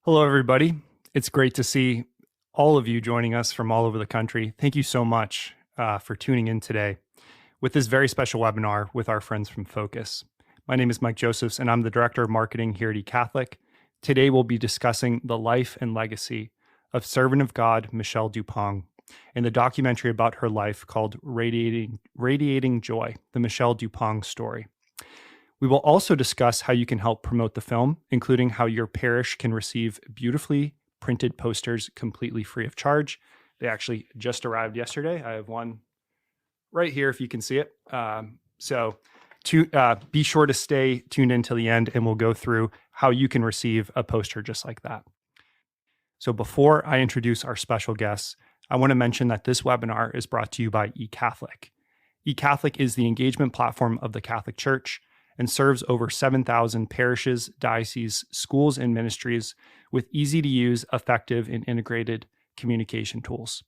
Hello, everybody. It's great to see all of you joining us from all over the country. Thank you so much for tuning in today with this very special webinar with our friends from Focus. My name is Mike Josephs, and I'm the Director of Marketing here at eCatholic. Today, we'll be discussing the life and legacy of servant of God, Michelle Duppong, and the documentary about her life called Radiating Joy, the Michelle Duppong Story. We will also discuss how you can help promote the film, including how your parish can receive beautifully printed posters completely free of charge. They actually just arrived yesterday. I have one right here if you can see it. Be sure to stay tuned in till the end, and we'll go through how you can receive a poster just like that. So before I introduce our special guests, I want to mention that this webinar is brought to you by eCatholic. eCatholic is the engagement platform of the Catholic Church and serves over 7,000 parishes, dioceses, schools, and ministries with easy-to-use, effective, and integrated communication tools.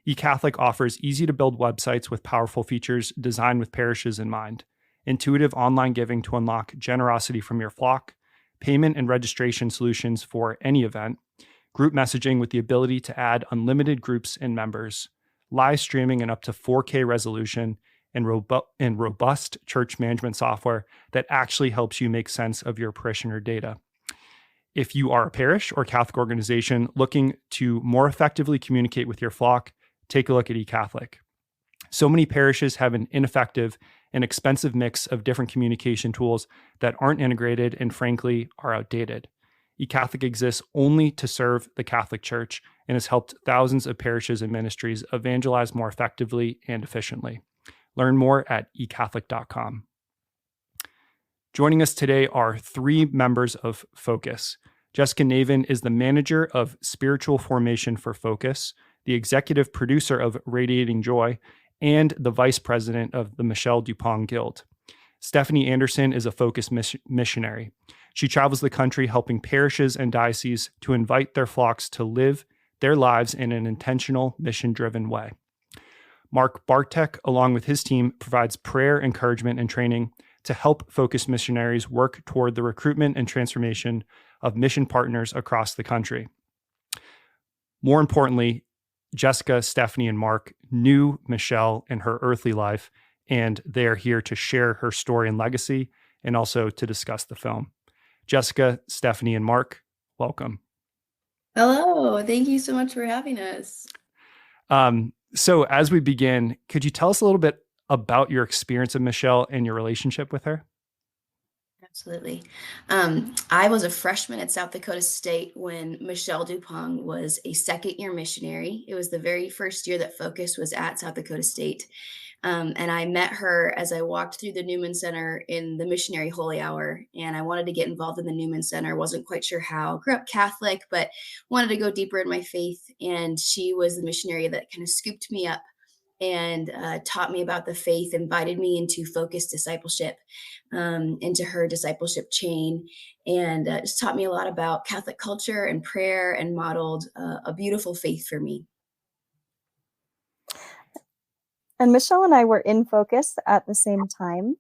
eCatholic offers easy-to-build websites with powerful features designed with parishes in mind, intuitive online giving to unlock generosity from your flock, payment and registration solutions for any event, group messaging with the ability to add unlimited groups and members, live streaming and up to 4K resolution, and robust church management software that actually helps you make sense of your parishioner data. If you are a parish or Catholic organization looking to more effectively communicate with your flock, take a look at eCatholic. So many parishes have an ineffective and expensive mix of different communication tools that aren't integrated and frankly are outdated. eCatholic exists only to serve the Catholic Church and has helped thousands of parishes and ministries evangelize more effectively and efficiently. Learn more at ecatholic.com. Joining us today are three members of Focus. Jessica Navin is the manager of spiritual formation for Focus, the executive producer of Radiating Joy, and the vice president of the Michelle Duppong Guild. Stephany Anderson is a Focus missionary. She travels the country helping parishes and dioceses to invite their flocks to live their lives in an intentional, mission-driven way. Bartek, along with his team, provides prayer, encouragement, and training to help Focus missionaries work toward the recruitment and transformation of mission partners across the country. More importantly, Jessica, Stephany, and Mark knew Michelle in her earthly life, and they are here to share her story and legacy and also to discuss the film. Jessica, Stephany, and Mark, welcome. Hello, thank you so much for having us. So as we begin, could you tell us a little bit about your experience of Michelle and your relationship with her? Absolutely. I was a freshman at South Dakota State when Michelle Duppong was a second-year missionary. It was the very first year that Focus was at South Dakota State. And I met her as I walked through the Newman Center in the missionary holy hour, and I wanted to get involved in the Newman Center. Wasn't quite sure how. Grew up Catholic, but wanted to go deeper in my faith. And she was the missionary that kind of scooped me up and taught me about the faith, invited me into Focus discipleship, into her discipleship chain, and just taught me a lot about Catholic culture and prayer and modeled a beautiful faith for me. And Michelle and I were in Focus at the same time.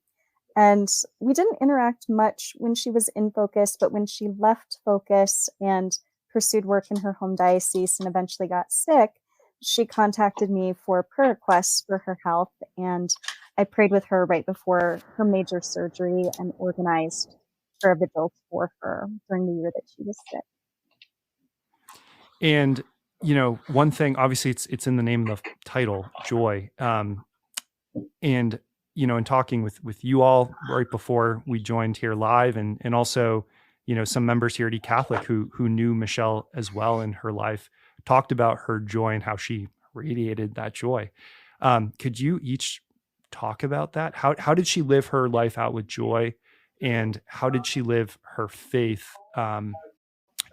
And we didn't interact much when she was in Focus, but when she left Focus and pursued work in her home diocese and eventually got sick, she contacted me for prayer requests for her health. And I prayed with her right before her major surgery and organized prayer vigils for her during the year that she was sick. And one thing, obviously it's in the name of the title, joy. And, in talking with you all right before we joined here live and also, some members here at eCatholic who knew Michelle as well in her life, talked about her joy and how she radiated that joy. Could you each talk about that? How did she live her life out with joy, and how did she live her faith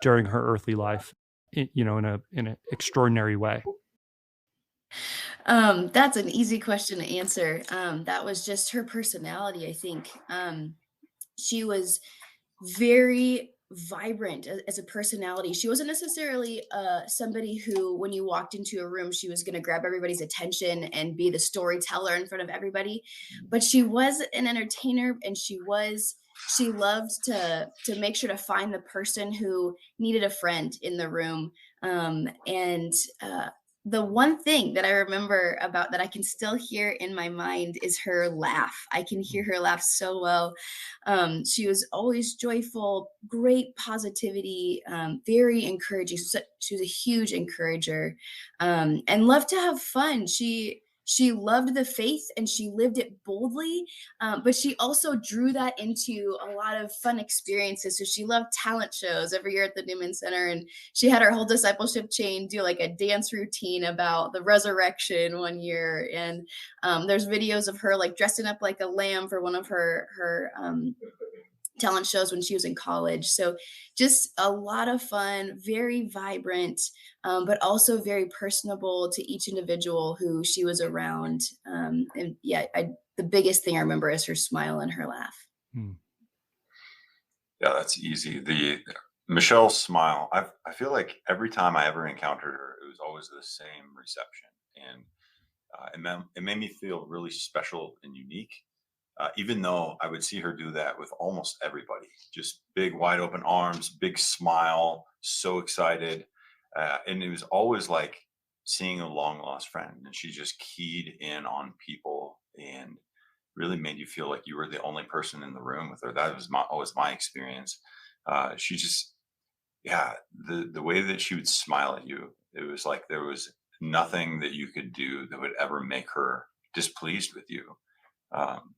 during her earthly life? In an extraordinary way? That's an easy question to answer. That was just her personality, I think. She was very vibrant as a personality. She wasn't necessarily somebody who, when you walked into a room, she was going to grab everybody's attention and be the storyteller in front of everybody. But she was an entertainer, and she was She loved to make sure to find the person who needed a friend in the room. And the one thing that I remember about that I can still hear in my mind is her laugh. I can hear her laugh so well. She was always joyful, great positivity, very encouraging. So she was a huge encourager, and loved to have fun. She loved the faith and she lived it boldly, but she also drew that into a lot of fun experiences. So she loved talent shows every year at the Newman Center, and she had our whole discipleship chain do like a dance routine about the resurrection one year. And there's videos of her like dressing up like a lamb for one of her talent shows when she was in college. So just a lot of fun, very vibrant, but also very personable to each individual who she was around. And yeah, the biggest thing I remember is her smile and her laugh. Hmm. Yeah, that's easy. The Michelle's smile. I feel like every time I ever encountered her, it was always the same reception, and it made me feel really special and unique. Even though I would see her do that with almost everybody, just big, wide open arms, big smile, so excited, and it was always like seeing a long lost friend, and she just keyed in on people and really made you feel like you were the only person in the room with her. That was always my experience. She just, yeah, the way that she would smile at you, it was like there was nothing that you could do that would ever make her displeased with you. Um,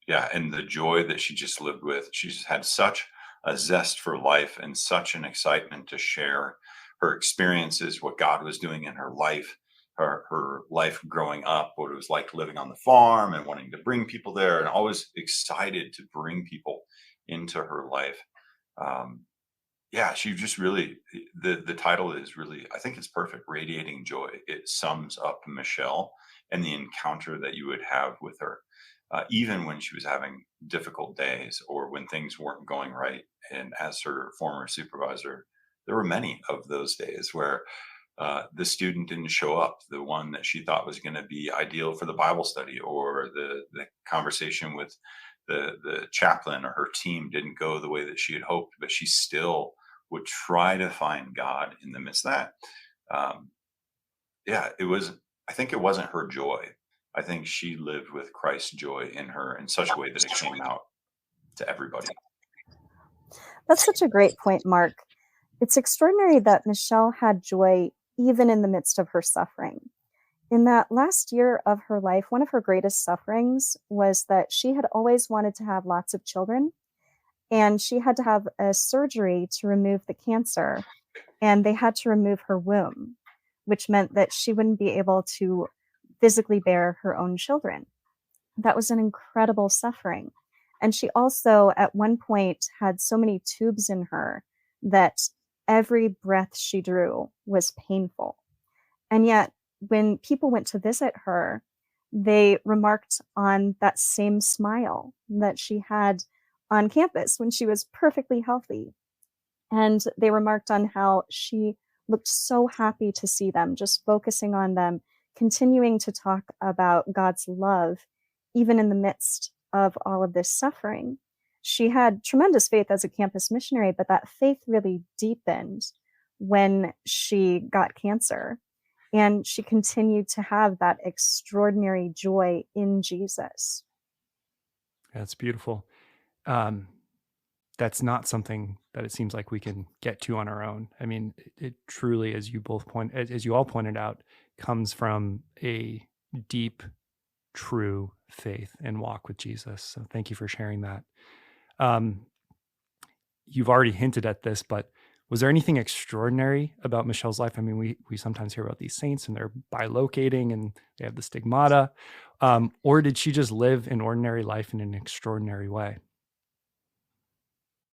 yeah, and the joy that she just lived with. She just had such a zest for life and such an excitement to share her experiences, what God was doing in her life, her life growing up, what it was like living on the farm and wanting to bring people there, and always excited to bring people into her life. Um, yeah, she just really, the title is really, I think it's perfect. Radiating Joy. It sums up Michelle and the encounter that you would have with her, even when she was having difficult days or when things weren't going right. And as her former supervisor, there were many of those days where the student didn't show up, the one that she thought was going to be ideal for the Bible study, or the conversation with the chaplain or her team didn't go the way that she had hoped, but she still would try to find God in the midst of that. Um, yeah, it was, I think it wasn't her joy. I think she lived with Christ's joy in her in such a way that it came out to everybody. That's such a great point, Mark. It's extraordinary that Michelle had joy even in the midst of her suffering. In that last year of her life, one of her greatest sufferings was that she had always wanted to have lots of children, and she had to have a surgery to remove the cancer, and they had to remove her womb, which meant that she wouldn't be able to physically bear her own children. That was an incredible suffering. And she also, at one point, had so many tubes in her that every breath she drew was painful. And yet, when people went to visit her, they remarked on that same smile that she had on campus when she was perfectly healthy. And they remarked on how she looked so happy to see them, just focusing on them, continuing to talk about God's love, even in the midst of all of this suffering. She had tremendous faith as a campus missionary, but that faith really deepened when she got cancer. And she continued to have that extraordinary joy in Jesus. That's beautiful. That's not something that it seems like we can get to on our own. I mean, it truly, as you all pointed out, comes from a deep, true faith and walk with Jesus. So thank you for sharing that. You've already hinted at this, but was there anything extraordinary about Michelle's life? I mean, we sometimes hear about these saints and they're bilocating and they have the stigmata, or did she just live an ordinary life in an extraordinary way?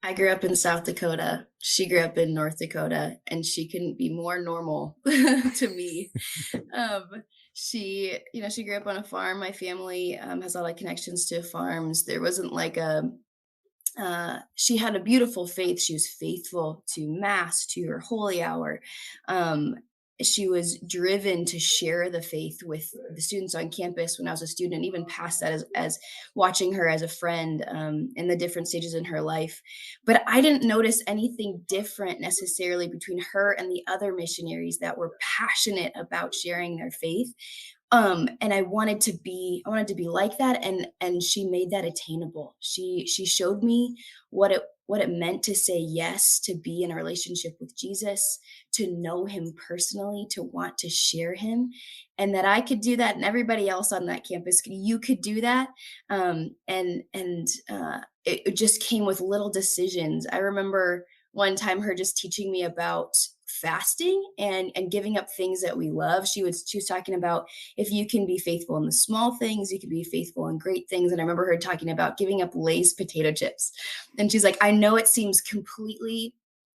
I grew up in South Dakota. She grew up in North Dakota, and she couldn't be more normal to me. She grew up on a farm. My family has a lot of connections to farms. There wasn't like she had a beautiful faith. She was faithful to mass, to her holy hour. Um, she was driven to share the faith with the students on campus when I was a student, and even past that as watching her as a friend in the different stages in her life. But I didn't notice anything different necessarily between her and the other missionaries that were passionate about sharing their faith. And I wanted to be like that, and she made that attainable. She showed me what it meant to say yes, to be in a relationship with Jesus, to know him personally, to want to share him, and that I could do that, and everybody else on that campus, you could do that. It just came with little decisions. I remember one time her just teaching me about fasting and giving up things that we love. She was talking about, if you can be faithful in the small things, you can be faithful in great things. And I remember her talking about giving up Lay's potato chips. And she's like, I know it seems completely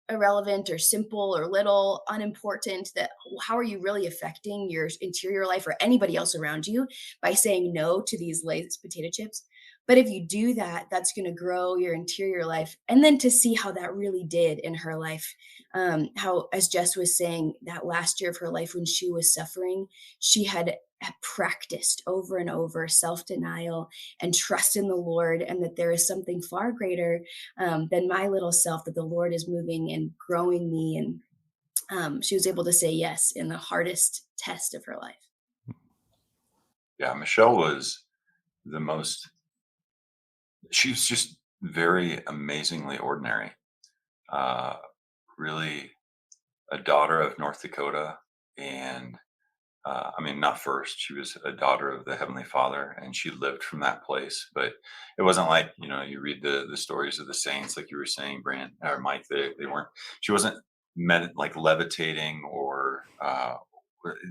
irrelevant or simple or little unimportant, that how are you really affecting your interior life or anybody else around you by saying no to these Lay's potato chips? But if you do that, that's going to grow your interior life. And then to see how that really did in her life, how, as Jess was saying, that last year of her life when she was suffering, she had practiced over and over self-denial and trust in the Lord, and that there is something far greater than my little self, that the Lord is moving and growing me. And she was able to say yes in the hardest test of her life. Yeah, Michelle was she was just very amazingly ordinary. Really a daughter of North Dakota. And I mean, not first, she was a daughter of the Heavenly Father, and she lived from that place. But it wasn't like, you read the stories of the saints, like you were saying, Brant or Mike, they weren't, she wasn't like levitating or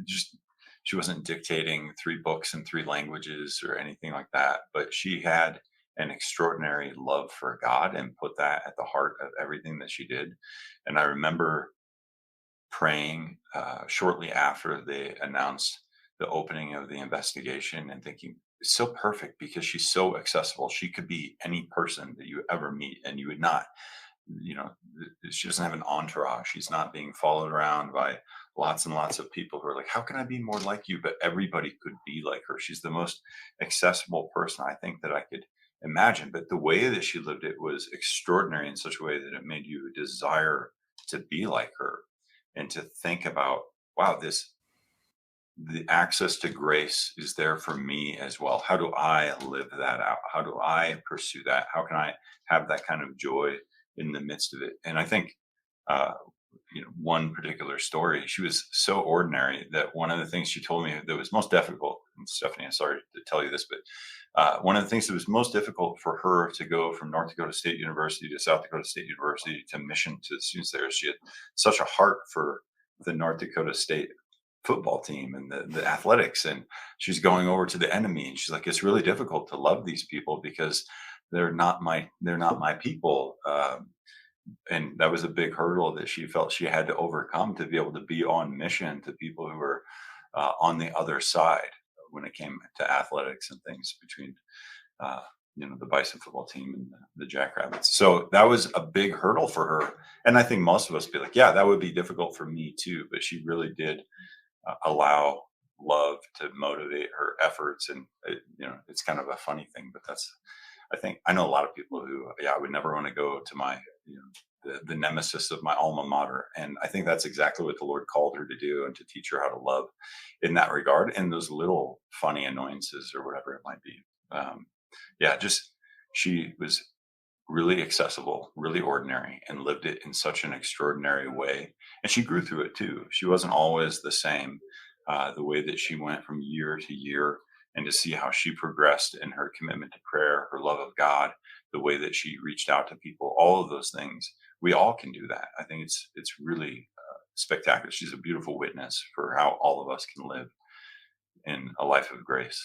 just, she wasn't dictating 3 books in 3 languages or anything like that. But she had an extraordinary love for God and put that at the heart of everything that she did. And I remember praying shortly after they announced the opening of the investigation and thinking, it's so perfect because she's so accessible. She could be any person that you ever meet, and you would not, she doesn't have an entourage. She's not being followed around by lots and lots of people who are like, how can I be more like you? But everybody could be like her. She's the most accessible person I think that I could imagine. But the way that she lived it was extraordinary in such a way that it made you desire to be like her, and to think about, wow, the access to grace is there for me as well. How do I live that out? How do I pursue that? How can I have that kind of joy in the midst of it? And I think, one particular story, she was so ordinary that one of the things she told me that was most difficult, and Stephany, I'm sorry to tell you this, but one of the things that was most difficult for her to go from North Dakota State University to South Dakota State University to mission to the students there, she had such a heart for the North Dakota State football team and the athletics. And she's going over to the enemy, and she's like, it's really difficult to love these people because they're not my people. And that was a big hurdle that she felt she had to overcome to be able to be on mission to people who were on the other side when it came to athletics and things between the Bison football team and the Jackrabbits. So that was a big hurdle for her. And I think most of us be like, yeah, that would be difficult for me too. But she really did allow love to motivate her efforts. And it's kind of a funny thing, but I know a lot of people who, I would never want to go to my, the nemesis of my alma mater. And I think that's exactly what the Lord called her to do, and to teach her how to love in that regard, and those little funny annoyances or whatever it might be. She was really accessible, really ordinary, and lived it in such an extraordinary way. And she grew through it too. She wasn't always the same, the way that she went from year to year, and to see how she progressed in her commitment to prayer, her love of God, the way that she reached out to people, all of those things. We all can do that. I think it's really spectacular. She's a beautiful witness for how all of us can live in a life of grace.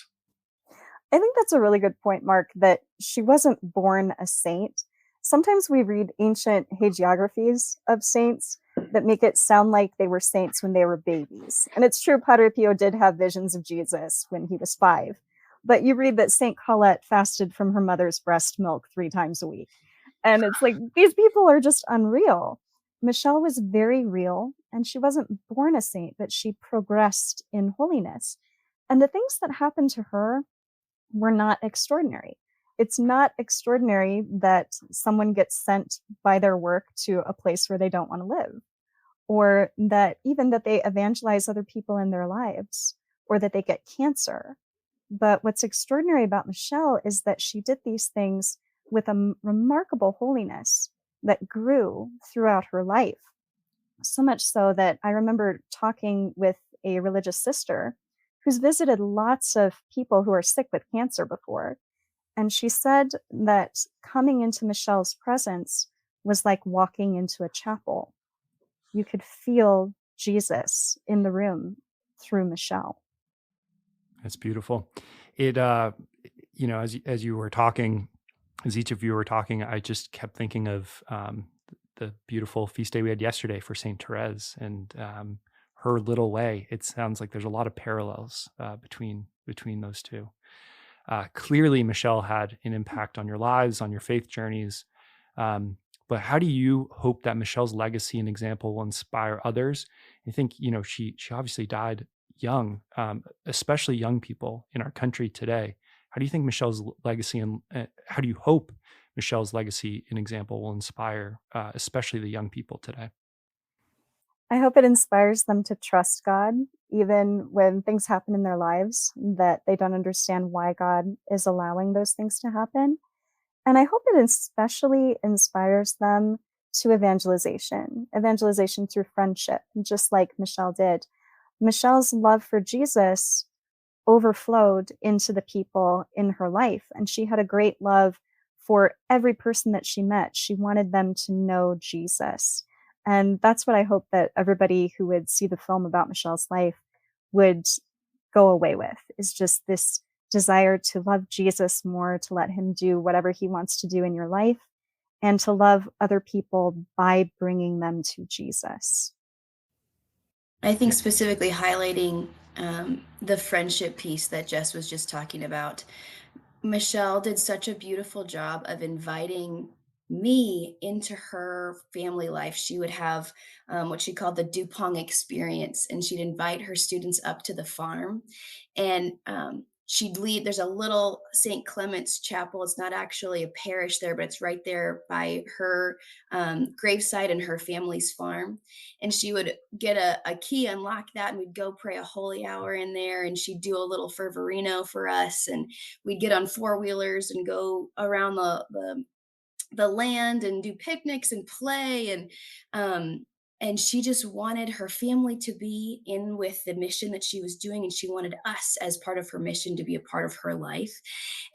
I think that's a really good point, Mark, that she wasn't born a saint. Sometimes we read ancient hagiographies of saints that make it sound like they were saints when they were babies. And it's true, Padre Pio did have visions of Jesus when he was 5. But you read that St. Colette fasted from her mother's breast milk 3 times a week. And it's like, these people are just unreal. Michelle was very real, and she wasn't born a saint, but she progressed in holiness. And the things that happened to her were not extraordinary. It's not extraordinary that someone gets sent by their work to a place where they don't want to live, or that even that they evangelize other people in their lives, or that they get cancer. But what's extraordinary about Michelle is that she did these things with a remarkable holiness that grew throughout her life. So much so that I remember talking with a religious sister who's visited lots of people who are sick with cancer before. And she said that coming into Michelle's presence was like walking into a chapel. You could feel Jesus in the room through Michelle. That's beautiful. It, as you were talking, as each of you were talking, I just kept thinking of the beautiful feast day we had yesterday for Saint Therese and her little way. It sounds like there's a lot of parallels between those two. Clearly, Michelle had an impact on your lives, on your faith journeys. But how do you hope that Michelle's legacy and example will inspire others? I think, she obviously died young, especially young people in our country today. How do you think Michelle's legacy and how do you hope Michelle's legacy and example will inspire, especially the young people today? I hope it inspires them to trust God, even when things happen in their lives that they don't understand why God is allowing those things to happen. And I hope it especially inspires them to evangelization through friendship, just like Michelle did. Michelle's love for Jesus overflowed into the people in her life, and she had a great love for every person that she met. She wanted them to know Jesus. And that's what I hope that everybody who would see the film about Michelle's life would go away with, is just this desire to love Jesus more, to let him do whatever he wants to do in your life, and to love other people by bringing them to Jesus. I think specifically highlighting the friendship piece that Jess was just talking about. Michelle did such a beautiful job of inviting me into her family life. She would have what she called the Duppong experience, and she'd invite her students up to the farm. And she'd lead, there's a little St. Clement's chapel. It's not actually a parish there, but it's right there by her gravesite and her family's farm. And she would get a key, unlock that, and we'd go pray a holy hour in there. And she'd do a little fervorino for us. And we'd get on four-wheelers and go around the land and do picnics and play. And she just wanted her family to be in with the mission that she was doing, and she wanted us as part of her mission to be a part of her life.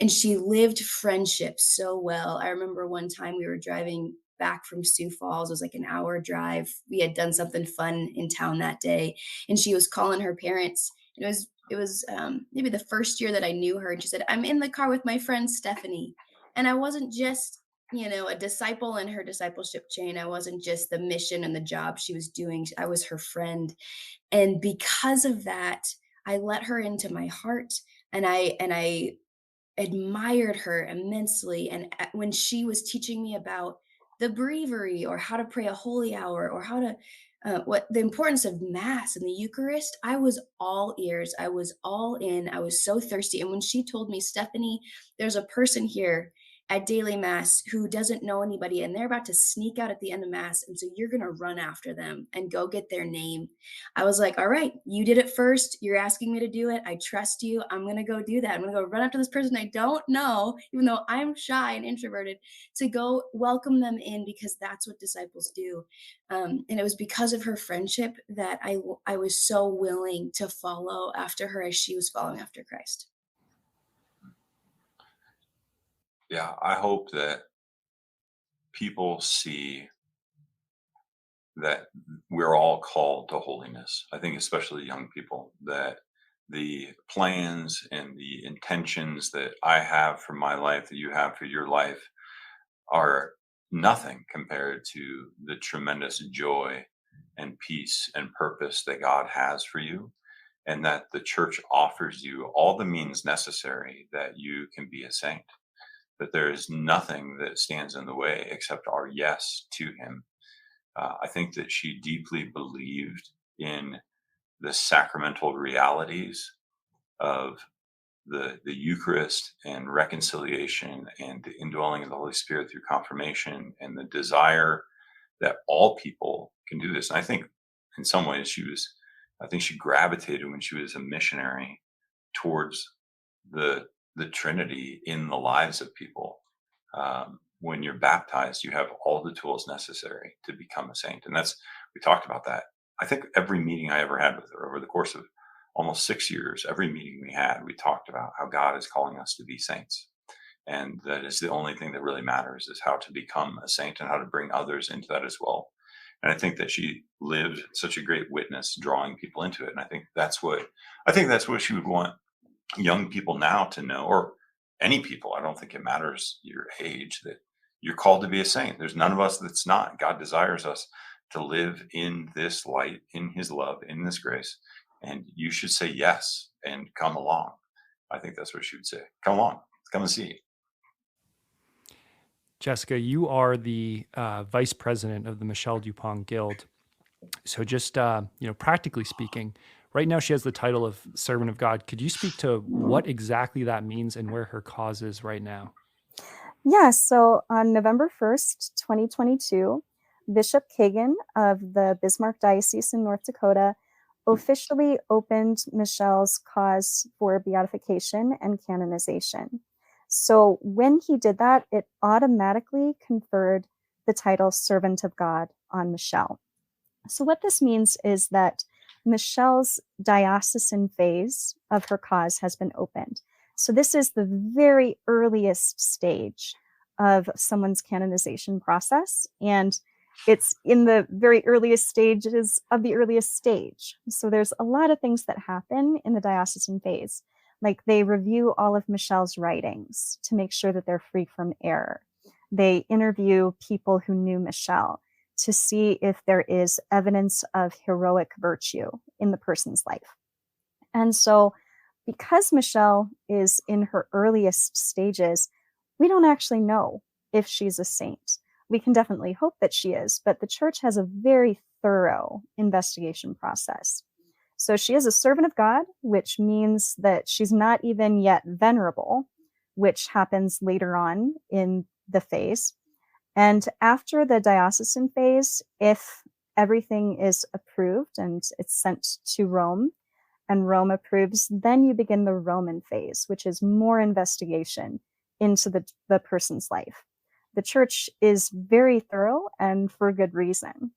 And she lived friendship so well. I remember one time we were driving back from Sioux Falls. It was like an hour drive. We had done something fun in town that day, and she was calling her parents. It was maybe the first year that I knew her, and she said, "I'm in the car with my friend Stephany." And I wasn't just a disciple in her discipleship chain. I wasn't just the mission and the job she was doing. I was her friend. And because of that, I let her into my heart, and I admired her immensely. And when she was teaching me about the breviary, or how to pray a holy hour, or how to what the importance of mass and the Eucharist, I was all ears. I was all in. I was so thirsty. And when she told me, "Stephany, there's a person here at daily mass who doesn't know anybody, and they're about to sneak out at the end of mass, and so you're going to run after them and go get their name," I was like, "All right, you did it first. You're asking me to do it. I trust you. I'm going to go do that. I'm going to go run after this person I don't know, even though I'm shy and introverted, to go welcome them in, because that's what disciples do." And it was because of her friendship that I was so willing to follow after her as she was following after Christ. Yeah, I hope that people see that we're all called to holiness. I think especially young people, that the plans and the intentions that I have for my life, that you have for your life, are nothing compared to the tremendous joy and peace and purpose that God has for you, and that the church offers you all the means necessary that you can be a saint. That there is nothing that stands in the way except our yes to him. I think that she deeply believed in the sacramental realities of the Eucharist and reconciliation and the indwelling of the Holy Spirit through confirmation, and the desire that all people can do this. And I think in some ways I think she gravitated when she was a missionary towards the Trinity in the lives of people. When you're baptized, you have all the tools necessary to become a saint. And we talked about that. I think every meeting I ever had with her over the course of almost 6 years, every meeting we had, we talked about how God is calling us to be saints. And that is the only thing that really matters, is how to become a saint and how to bring others into that as well. And I think that she lived such a great witness, drawing people into it. And I think that's what she would want young people now to know, or any people. I don't think it matters your age, that you're called to be a saint. There's none of us that's not. God desires us to live in this light, in his love, in this grace. And you should say yes and come along. I think that's what she would say. Come along, come and see. Jessica, you are the vice president of the Michelle Duppong Guild. So just, practically speaking, right now she has the title of Servant of God. Could you speak to what exactly that means and where her cause is right now? Yeah, so on November 1st, 2022, Bishop Kagan of the Bismarck Diocese in North Dakota officially opened Michelle's cause for beatification and canonization. So when he did that, it automatically conferred the title Servant of God on Michelle. So what this means is that Michelle's diocesan phase of her cause has been opened. So this is the very earliest stage of someone's canonization process, and it's in the very earliest stages of the earliest stage. So there's a lot of things that happen in the diocesan phase. Like, they review all of Michelle's writings to make sure that they're free from error. They interview people who knew Michelle to see if there is evidence of heroic virtue in the person's life. And so, because Michelle is in her earliest stages, we don't actually know if she's a saint. We can definitely hope that she is, but the church has a very thorough investigation process. So she is a servant of God, which means that she's not even yet venerable, which happens later on in the phase. And after the diocesan phase, if everything is approved and it's sent to Rome, and Rome approves, then you begin the Roman phase, which is more investigation into the person's life. The church is very thorough, and for good reason.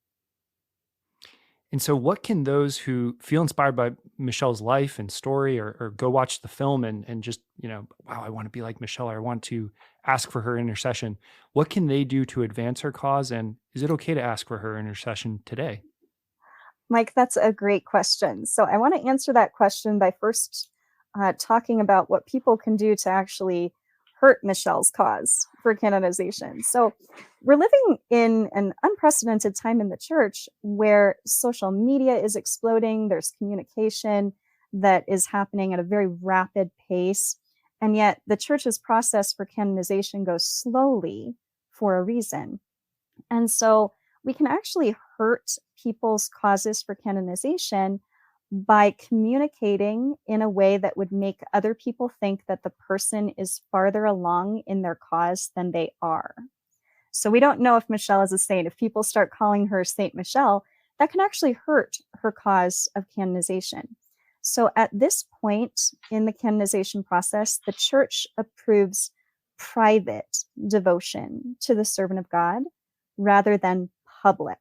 And so what can those who feel inspired by Michelle's life and story, or go watch the film and just, wow, I want to be like Michelle, or I want to ask for her intercession, what can they do to advance her cause? And is it okay to ask for her intercession today? Mike, that's a great question. So I want to answer that question by first talking about what people can do to actually hurt Michelle's cause for canonization. So we're living in an unprecedented time in the church where social media is exploding. There's communication that is happening at a very rapid pace. And yet the church's process for canonization goes slowly for a reason. And so we can actually hurt people's causes for canonization by communicating in a way that would make other people think that the person is farther along in their cause than they are. So we don't know if Michelle is a saint. If people start calling her Saint Michelle, that can actually hurt her cause of canonization. So at this point in the canonization process, the church approves private devotion to the servant of God rather than public.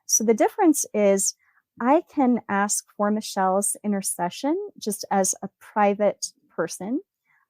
So the difference is, I can ask for Michelle's intercession just as a private person.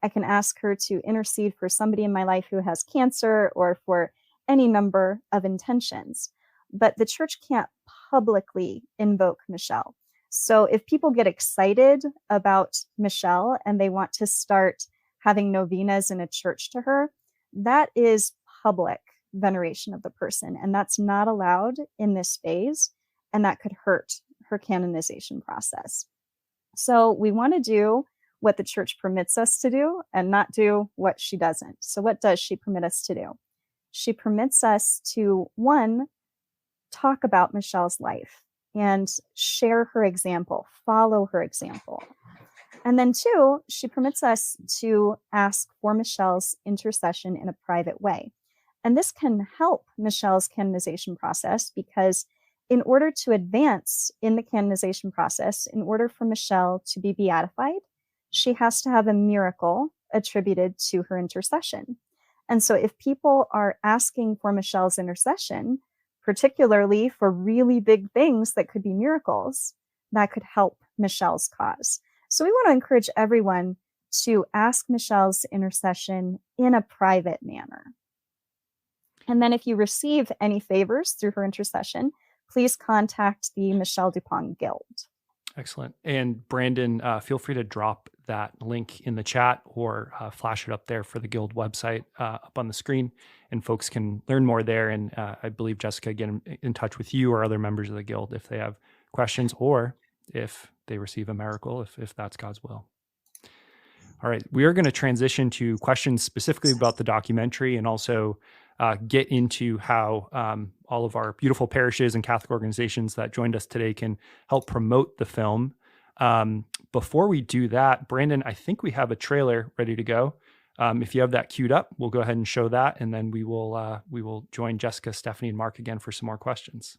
I can ask her to intercede for somebody in my life who has cancer, or for any number of intentions. But the church can't publicly invoke Michelle. So if people get excited about Michelle and they want to start having novenas in a church to her, that is public veneration of the person, and that's not allowed in this phase, and that could hurt her canonization process. So we want to do what the church permits us to do and not do what she doesn't. So what does she permit us to do? She permits us to, one, talk about Michelle's life and share her example, follow her example. And then 2, she permits us to ask for Michelle's intercession in a private way. And this can help Michelle's canonization process, because in order to advance in the canonization process, in order for Michelle to be beatified, she has to have a miracle attributed to her intercession. And so if people are asking for Michelle's intercession, particularly for really big things that could be miracles, that could help Michelle's cause. So we want to encourage everyone to ask Michelle's intercession in a private manner. And then if you receive any favors through her intercession, please contact the Michelle Duppong Guild. Excellent. And Brandon, feel free to drop that link in the chat or flash it up there for the Guild website up on the screen, and folks can learn more there. And I believe Jessica, get in touch with you or other members of the Guild if they have questions or if they receive a miracle, if that's God's will. All right, we are going to transition to questions specifically about the documentary, and also get into how all of our beautiful parishes and Catholic organizations that joined us today can help promote the film. Before we do that, Brandon, I think we have a trailer ready to go. If you have that queued up, we'll go ahead and show that, and then we will join Jessica, Stephany, and Mark again for some more questions.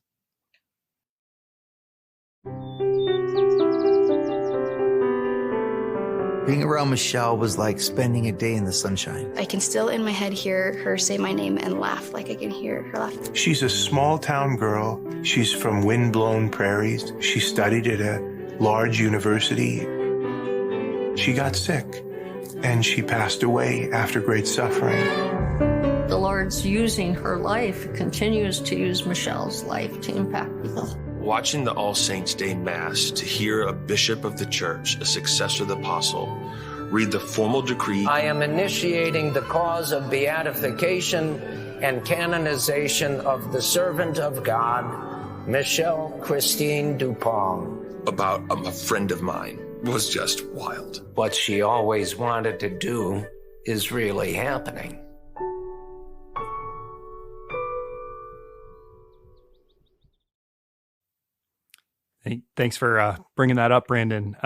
Being around Michelle was like spending a day in the sunshine. I can still in my head hear her say my name and laugh, like I can hear her laugh. She's a small town girl. She's from wind-blown prairies. She studied at a large university. She got sick, and she passed away after great suffering. The Lord's using her life, continues to use Michelle's life to impact people. Watching the All Saints Day Mass, to hear a bishop of the church, a successor of the apostle, read the formal decree. I am initiating the cause of beatification and canonization of the servant of God, Michelle Christine Duppong. About a friend of mine was just wild. What she always wanted to do is really happening. Thanks for bringing that up, Brandon.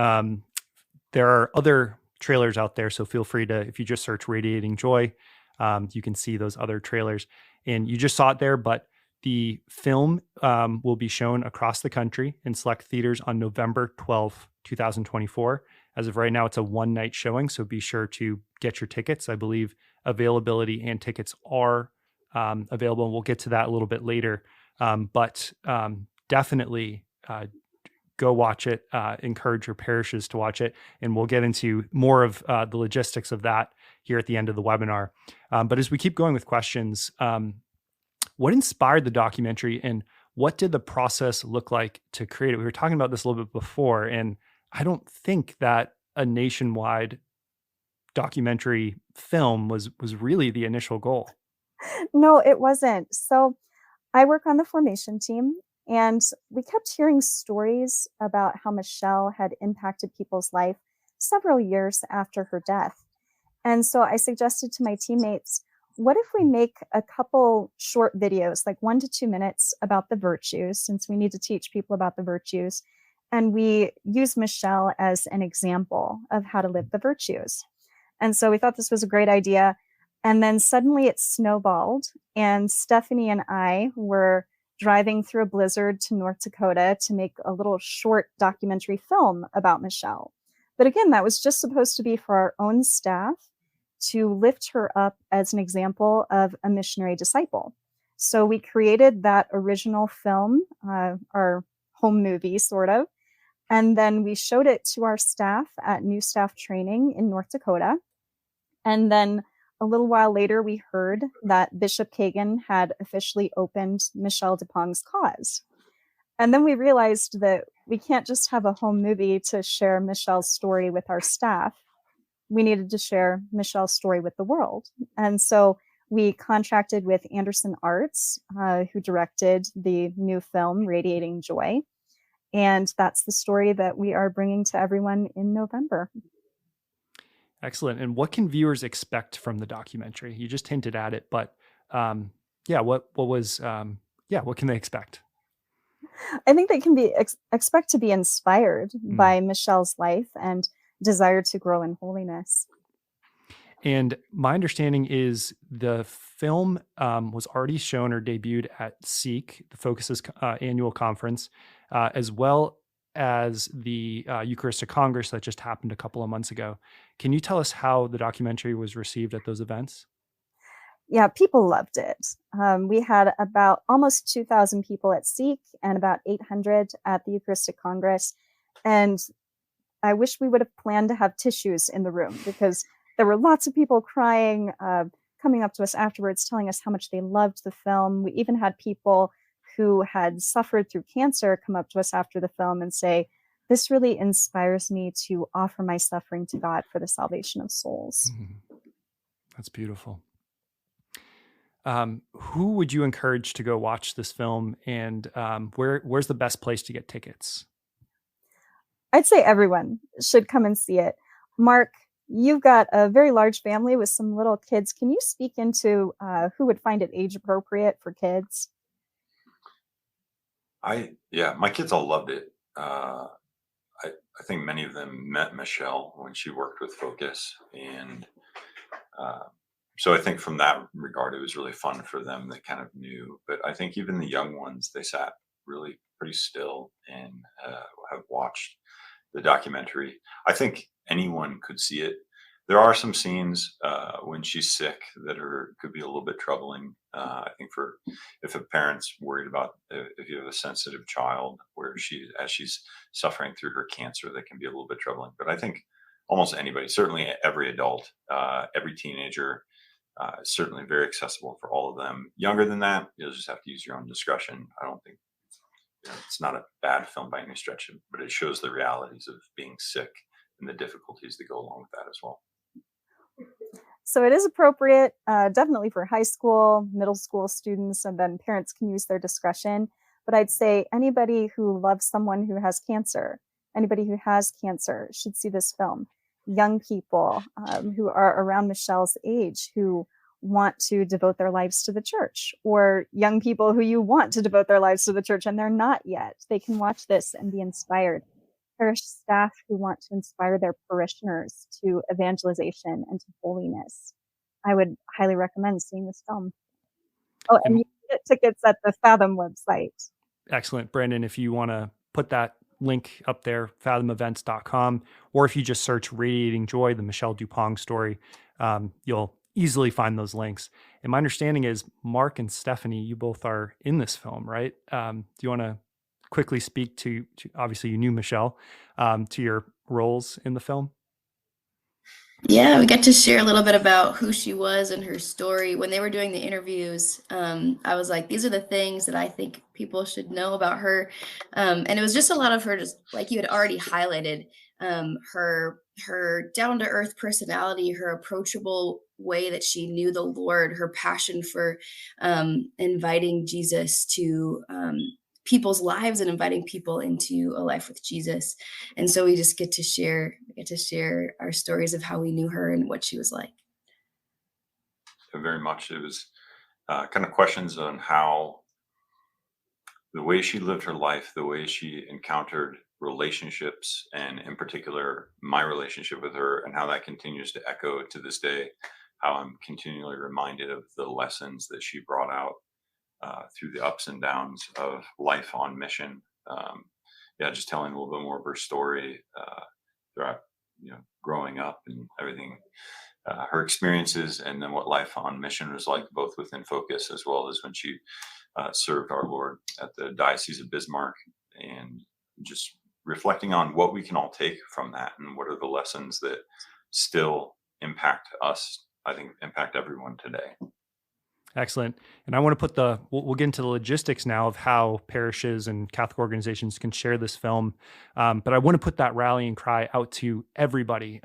There are other trailers out there, so feel free to, if you just search Radiating Joy, you can see those other trailers. And you just saw it there, but the film will be shown across the country in select theaters on November 12th, 2024. As of right now, it's a one-night showing, so be sure to get your tickets. I believe availability and tickets are available, and we'll get to that a little bit later. But definitely go watch it, encourage your parishes to watch it, and we'll get into more of the logistics of that here at the end of the webinar. But as we keep going with questions, what inspired the documentary, and what did the process look like to create it? We were talking about this a little bit before, and I don't think that a nationwide documentary film was really the initial goal. No, it wasn't. So I work on the formation team, and we kept hearing stories about how Michelle had impacted people's life several years after her death. And so I suggested to my teammates, what if we make a couple short videos, like 1 to 2 minutes, about the virtues, since we need to teach people about the virtues, and we use Michelle as an example of how to live the virtues. And so we thought this was a great idea. And then suddenly it snowballed, and Stephany and I were driving through a blizzard to North Dakota to make a little short documentary film about Michelle. But again, that was just supposed to be for our own staff, to lift her up as an example of a missionary disciple. So we created that original film, our home movie, sort of, and then we showed it to our staff at new staff training in North Dakota. And then a little while later, we heard that Bishop Kagan had officially opened Michelle Duppong's cause. And then we realized that we can't just have a home movie to share Michelle's story with our staff. We needed to share Michelle's story with the world. And so we contracted with Anderson Arts, who directed the new film, Radiating Joy. And that's the story that we are bringing to everyone in November. Excellent. And what can viewers expect from the documentary? You just hinted at it, but what can they expect? I think they can be expect to be inspired Mm. by Michelle's life and desire to grow in holiness. And my understanding is the film was already shown or debuted at Seek, the Focus's annual conference, as well as the Eucharistic Congress that just happened a couple of months ago. Can you tell us how the documentary was received at those events? Yeah, people loved it. We had about almost 2,000 people at Seek and about 800 at the Eucharistic Congress. And I wish we would have planned to have tissues in the room because there were lots of people crying, coming up to us afterwards, telling us how much they loved the film. We even had people who had suffered through cancer come up to us after the film and say, "This really inspires me to offer my suffering to God for the salvation of souls." That's beautiful. Who would you encourage to go watch this film, and where's the best place to get tickets? I'd say everyone should come and see it. Mark, you've got a very large family with some little kids. Can you speak into who would find it age appropriate for kids? My kids all loved it. I think many of them met Michelle when she worked with Focus, and so I think from that regard, it was really fun for them. They kind of knew, but I think even the young ones, they sat really pretty still and have watched the documentary. I think anyone could see it. There are some scenes when she's sick that could be a little bit troubling. I think if a parent's worried about if you have a sensitive child where as she's suffering through her cancer, that can be a little bit troubling. But I think almost anybody, certainly every adult, every teenager, certainly very accessible for all of them. Younger than that, you'll just have to use your own discretion. I don't think it's not a bad film by any stretch, but it shows the realities of being sick and the difficulties that go along with that as well. So it is appropriate, definitely for high school, middle school students, and then parents can use their discretion. But I'd say anybody who loves someone who has cancer, anybody who has cancer should see this film. Young people who are around Michelle's age who want to devote their lives to the church, or young people who you want to devote their lives to the church and they're not yet. They can watch this and be inspired. Parish staff who want to inspire their parishioners to evangelization and to holiness. I would highly recommend seeing this film. Oh, and you can get tickets at the Fathom website. Excellent. Brandon, if you want to put that link up there, fathomevents.com, or if you just search Radiating Joy, the Michelle Duppong story, you'll easily find those links. And my understanding is Mark and Stephany, you both are in this film, right? Do you want to quickly speak to obviously you knew Michelle, to your roles in the film? Yeah, we get to share a little bit about who she was and her story. When they were doing the interviews, I was like, these are the things that I think people should know about her. And it was just a lot of her, just like you had already highlighted, her down-to-earth personality, her approachable way that she knew the Lord, her passion for inviting Jesus to people's lives and inviting people into a life with Jesus. And so we just get to share our stories of how we knew her and what she was like. Very much. It was kind of questions on how the way she lived her life, the way she encountered relationships, and in particular, my relationship with her, and how that continues to echo to this day, how I'm continually reminded of the lessons that she brought out through the ups and downs of life on mission. Just telling a little bit more of her story throughout, growing up and everything, her experiences, and then what life on mission was like, both within Focus as well as when she served our Lord at the Diocese of Bismarck, and just reflecting on what we can all take from that and what are the lessons that still impact us, I think impact everyone today. Excellent. And I want to put we'll get into the logistics now of how parishes and Catholic organizations can share this film. But I want to put that rallying cry out to everybody.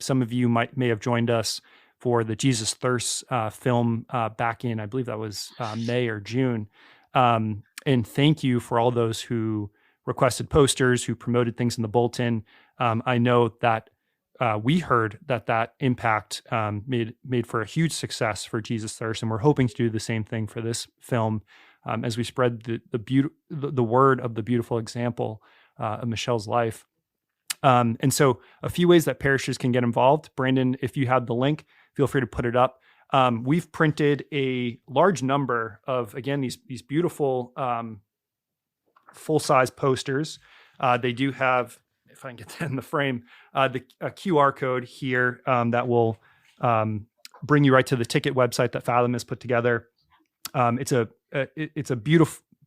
Some of you may have joined us for the Jesus Thirsts film back in, I believe that was May or June. And thank you for all those who requested posters, who promoted things in the bulletin. I know that we heard that impact made for a huge success for Jesus Thirst, and we're hoping to do the same thing for this film. as we spread the word of the beautiful example of Michelle's life. And so a few ways that parishes can get involved. Brandon, if you have the link, feel free to put it up. We've printed a large number of, again, these beautiful full-size posters. They do have, if I can get that in the frame, a QR code here that will bring you right to the ticket website that Fathom has put together. It's a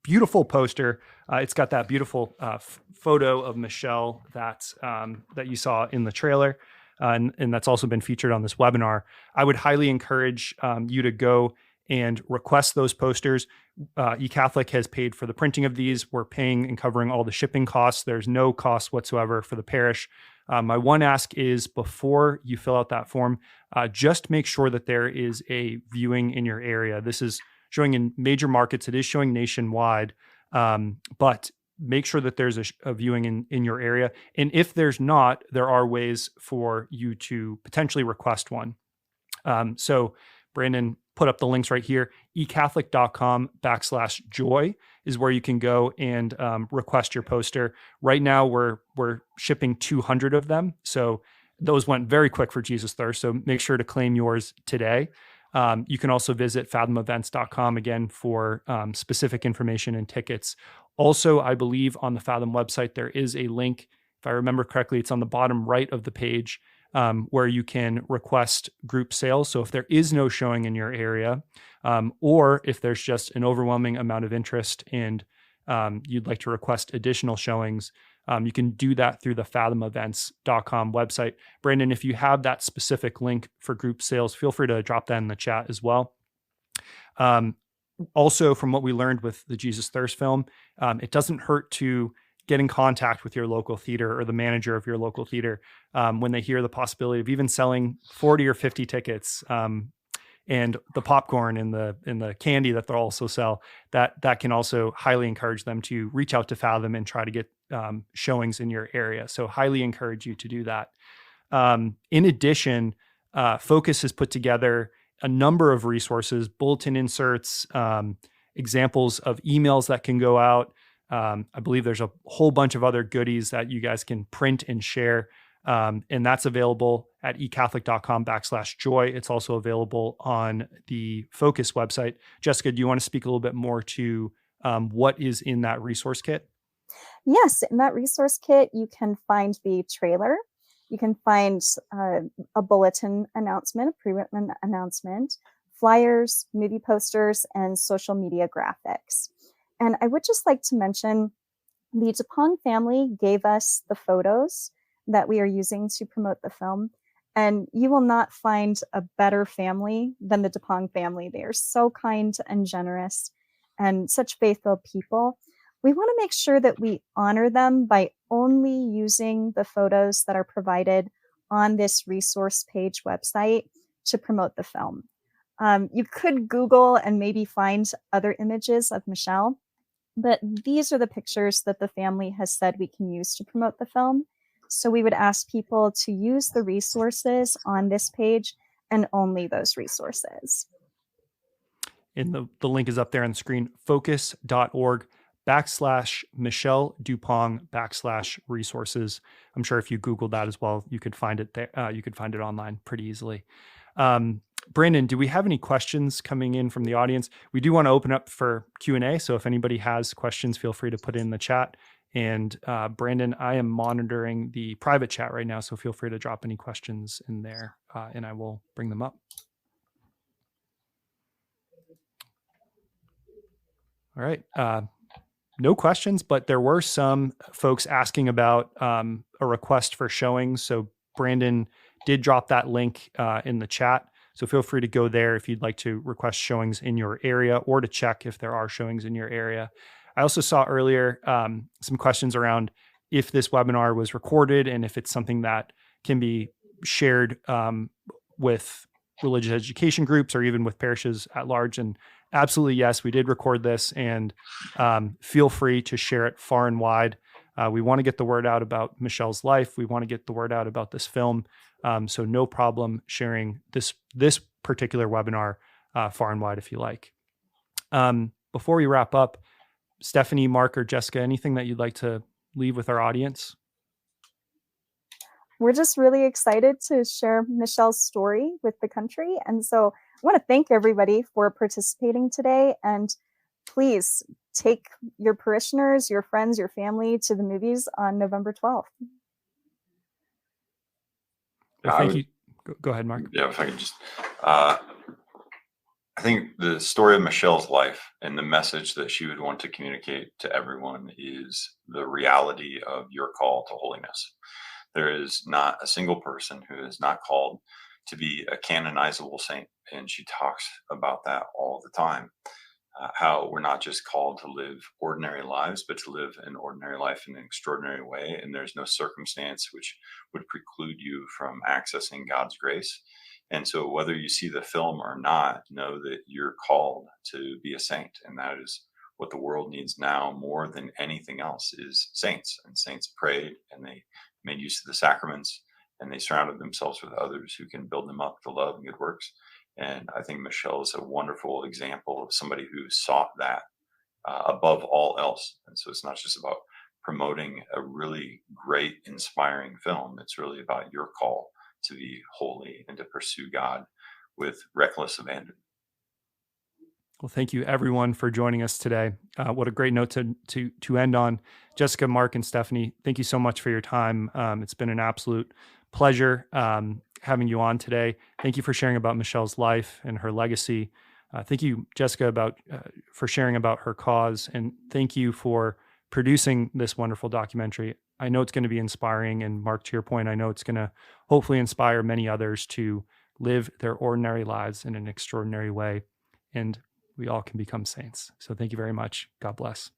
beautiful poster. It's got that beautiful photo of Michelle that you saw in the trailer, and that's also been featured on this webinar. I would highly encourage you to go and request those posters. eCatholic has paid for the printing of these. We're paying and covering all the shipping costs. There's no cost whatsoever for the parish. My one ask is, before you fill out that form, just make sure that there is a viewing in your area. This is showing in major markets. It is showing nationwide, but make sure that there's a viewing in your area. And if there's not, there are ways for you to potentially request one. So Brandon put up the links right here. ecatholic.com/joy is where you can go and request your poster. Right now, we're shipping 200 of them. So those went very quick for Jesus Thirst. So make sure to claim yours today. You can also visit fathomevents.com again for specific information and tickets. Also, I believe on the Fathom website, there is a link. If I remember correctly, it's on the bottom right of the page where you can request group sales. So if there is no showing in your area, or if there's just an overwhelming amount of interest and you'd like to request additional showings, you can do that through the fathomevents.com website. Brandon, if you have that specific link for group sales, feel free to drop that in the chat as well. Also, from what we learned with the Jesus Thirst film, it doesn't hurt to get in contact with your local theater or the manager of your local theater when they hear the possibility of even selling 40 or 50 tickets, and the popcorn and the candy that they'll also sell. That can also highly encourage them to reach out to Fathom and try to get showings in your area. So highly encourage you to do that. In addition, Focus has put together a number of resources, bulletin inserts, examples of emails that can go out. I believe there's a whole bunch of other goodies that you guys can print and share. And that's available at ecatholic.com/joy. It's also available on the Focus website. Jessica, do you want to speak a little bit more to what is in that resource kit? Yes, in that resource kit, you can find the trailer. You can find a bulletin announcement, a pre-written announcement, flyers, movie posters, and social media graphics. And I would just like to mention the Duppong family gave us the photos that we are using to promote the film. And you will not find a better family than the Duppong family. They are so kind and generous and such faithful people. We want to make sure that we honor them by only using the photos that are provided on this resource page website to promote the film. You could Google and maybe find other images of Michelle, but these are the pictures that the family has said we can use to promote the film. So we would ask people to use the resources on this page and only those resources. And the link is up there on the screen, focus.org/Michelle Duppong/resources. I'm sure if you Googled that as well, you could find it there. You could find it online pretty easily. Brandon, do we have any questions coming in from the audience? We do want to open up for Q&A. So if anybody has questions, feel free to put it in the chat. And Brandon, I am monitoring the private chat right now, so feel free to drop any questions in there and I will bring them up. All right. No questions, but there were some folks asking about a request for showings. So Brandon did drop that link in the chat. So feel free to go there if you'd like to request showings in your area or to check if there are showings in your area. I also saw earlier some questions around if this webinar was recorded and if it's something that can be shared with religious education groups or even with parishes at large. And absolutely, yes, we did record this, and feel free to share it far and wide. We want to get the word out about Michelle's life. We want to get the word out about this film. So no problem sharing this particular webinar far and wide if you like. before we wrap up, Stephany, Mark, or Jessica, anything that you'd like to leave with our audience? We're just really excited to share Michelle's story with the country. And so I want to thank everybody for participating today. And please take your parishioners, your friends, your family to the movies on November 12th. Well, thank you. Go ahead, Mark. Yeah, if I could just, I think the story of Michelle's life and the message that she would want to communicate to everyone is the reality of your call to holiness. There is not a single person who is not called to be a canonizable saint. And she talks about that all the time. How we're not just called to live ordinary lives, but to live an ordinary life in an extraordinary way. And there's no circumstance which would preclude you from accessing God's grace. And so whether you see the film or not, know that you're called to be a saint. And that is what the world needs now more than anything else, is saints. And saints prayed, and they made use of the sacraments, and they surrounded themselves with others who can build them up to love and good works. And I think Michelle is a wonderful example of somebody who sought that above all else. And so it's not just about promoting a really great, inspiring film. It's really about your call to be holy and to pursue God with reckless abandon. Well, thank you everyone for joining us today. What a great note to end on. Jessica, Mark, and Stephany, thank you so much for your time. It's been an absolute pleasure having you on today. Thank you for sharing about Michelle's life and her legacy. Thank you, Jessica, for sharing about her cause. And thank you for producing this wonderful documentary. I know it's going to be inspiring. And Mark, to your point, I know it's going to hopefully inspire many others to live their ordinary lives in an extraordinary way. And we all can become saints. So thank you very much. God bless.